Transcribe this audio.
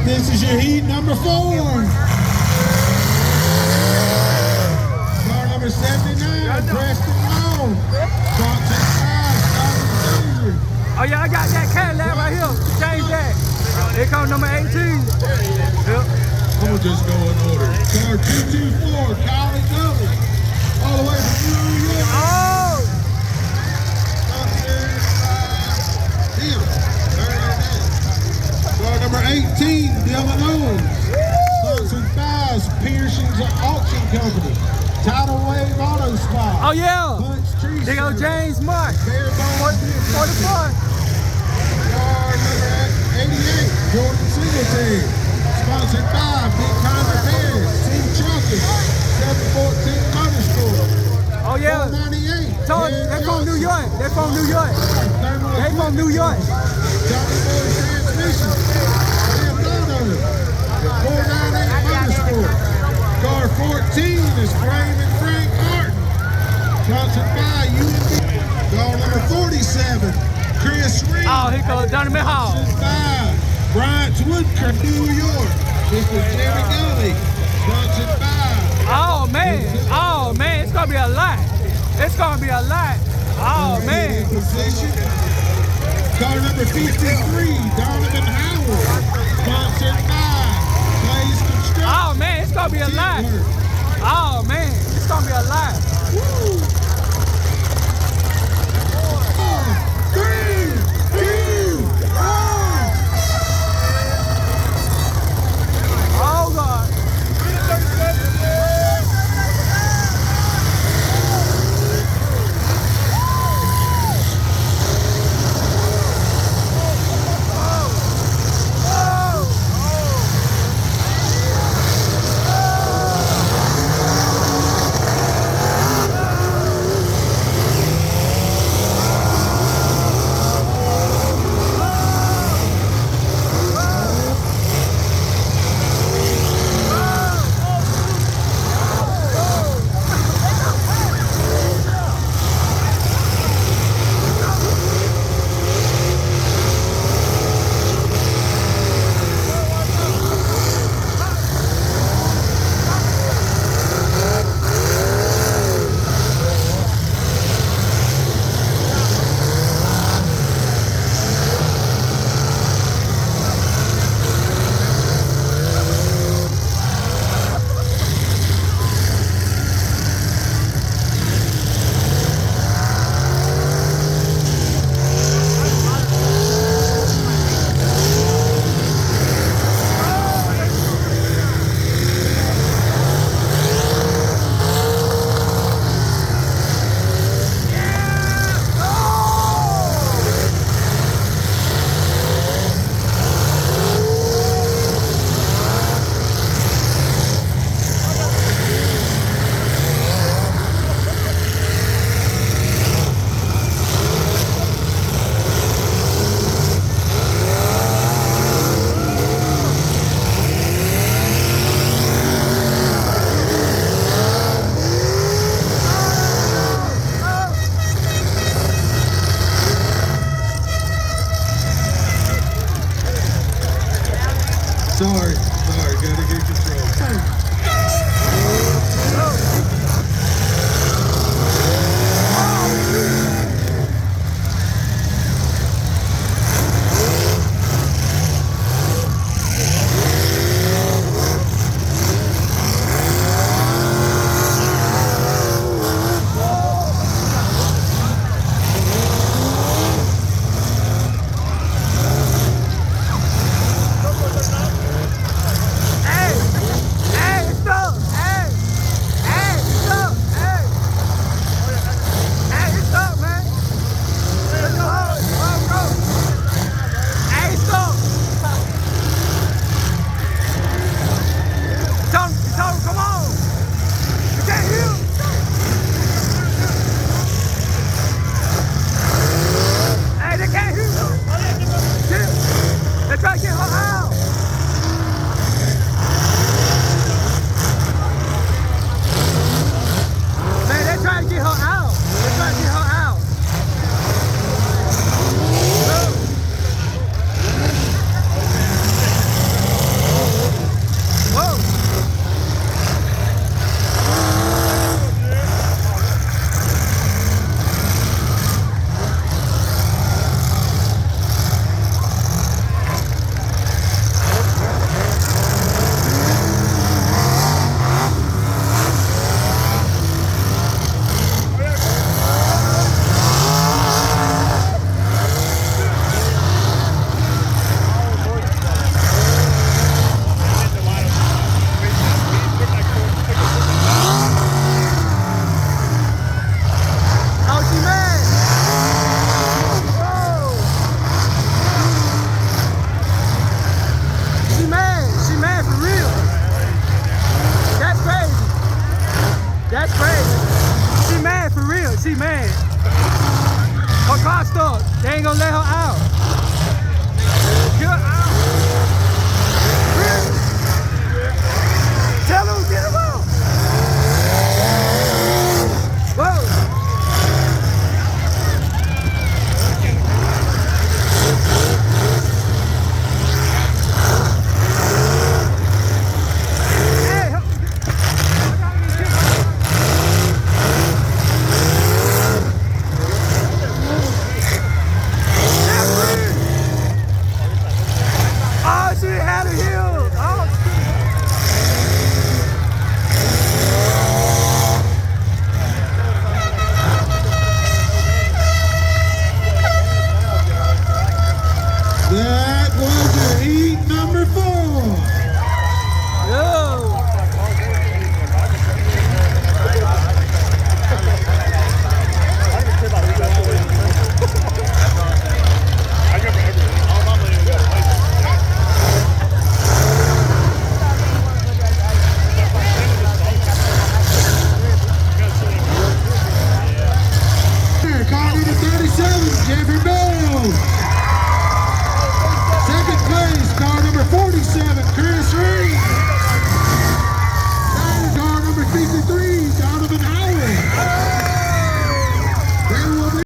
This is your heat number 4. Car number 79, Preston Long. Sponsored by Stalin Jr. Oh yeah, I got that Cadillac right here. Change that. Here comes number 18. Yep. I'm gonna just go in order. Car 224, Colin Gully. All the way from New York. Oh! Car number 18, Dylan Owens. Sponsored by Pearson's Auction Company. Tidal Wave Auto Spot. Oh yeah! Punch Tree There go Service. James Mark. 44. Car number 88, Jordan Singletary. Sponsored by Big Time Repairs, Team Chocolate, 714 Motorsport. Oh yeah. 498. So they're from New York. They're from New York. They from New York. Johnny Boy Transmission. Damn Donovan. 498 Motorsport. Car 14 is Frame and Frank Martin. Sponsored by UNB. Car number 47, Chris Reed. Oh, here goes Donovan Hall. Sponsored by Bryant's Woodcraft, New York. This is Jerry Gully. Sponsored by. Oh man, it's gonna be a lot. It's gonna be a lot. Oh man. Position. Car number 53, Donovan Howard. Sponsored by Blaze Construction. Oh man, it's gonna be a lot. Oh man, it's gonna be a lot. Woo. 4, 3, 2, 1. Oh God. Sorry, gotta get control. Hey, stop. Hey. ain't gonna let her out. Get her out. Tell her, get him out. Whoa. Hey, help me. Oh, she had a heel. Oh, That was your heat number 4. yo. Car number 37, Jeffrey